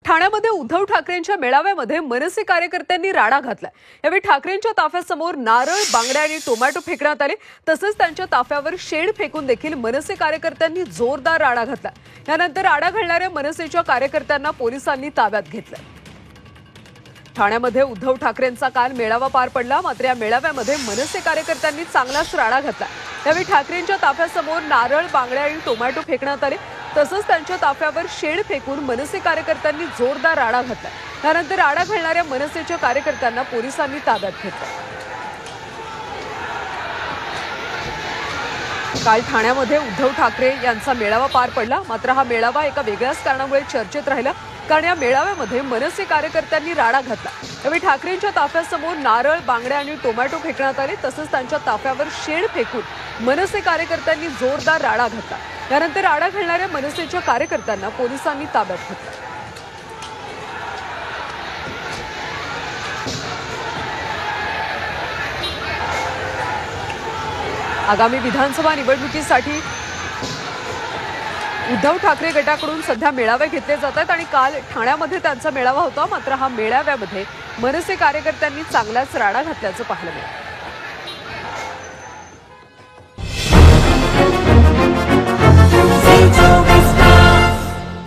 ठाण्यामध्ये उद्धव ठाकरेंच्या मेळाव्यामध्ये मनसे कार्यकर्त्यांनी राडा घातलाय। यावेळी ठाकरेंच्या ताफ्यासमोर नारळ, बांगड्या आणि टोमॅटो फेकण्यात आले। तसंच त्यांच्या ताफ्यावर शेड फेकून देखील मनसे कार्यकर्त्यांनी जोरदार राडा घातला। यानंतर राडा घालणाऱ्या मनसेच्या कार्यकर्त्यांना पोलिसांनी ताब्यात घेतलं। ठाण्यामध्ये उद्धव ठाकरेंचा काल मेळावा पार पडला, मात्र या मेळाव्यामध्ये मनसे कार्यकर्त्यांनी चांगलाच राडा घातला। यावेळी ठाकरेंच्या ताफ्यासमोर नारळ, बांगड्या आणि टोमॅटो फेकण्यात आले। तसंच त्यांच्या ताफ्यावर शेड फेकून मनसे कार्यकर्त्यांनी जोरदार राडा घातला। त्यानंतर राडा घालणाऱ्या मनसेच्या कार्यकर्त्यांना पोलिसांनी ताब्यात घेतलं। काल ठाण्यामध्ये उद्धव ठाकरे यांचा मेळावा पार पडला, मात्र हा मेळावा एका वेगळ्याच कारणामुळे चर्चेत राहिला, कारण या मेळाव्यामध्ये मनसे कार्यकर्त्यांनी राडा घातला। यावेळी ठाकरेंच्या ताफ्यासमोर नारळ, बांगड्या आणि टोमॅटो फेकण्यात आले। तसंच त्यांच्या ताफ्यावर शेड फेकून मनसे कार्यकर्त्यांनी जोरदार राडा घातला। त्यानंतर राडा घालणाऱ्या मनसेच्या कार्यकर्त्यांना पोलिसांनी ताब्यात घेतलं। आगामी विधानसभा निवडणुकीसाठी उद्धव ठाकरे गटाकडून सध्या मेळावे घेतले जात आहेत आणि काल ठाण्यामध्ये त्यांचा मेळावा होता, मात्र हा मेळाव्यामध्ये मनसे कार्यकर्त्यांनी चांगलाच राडा घातल्याचं पाहायला मिळालं।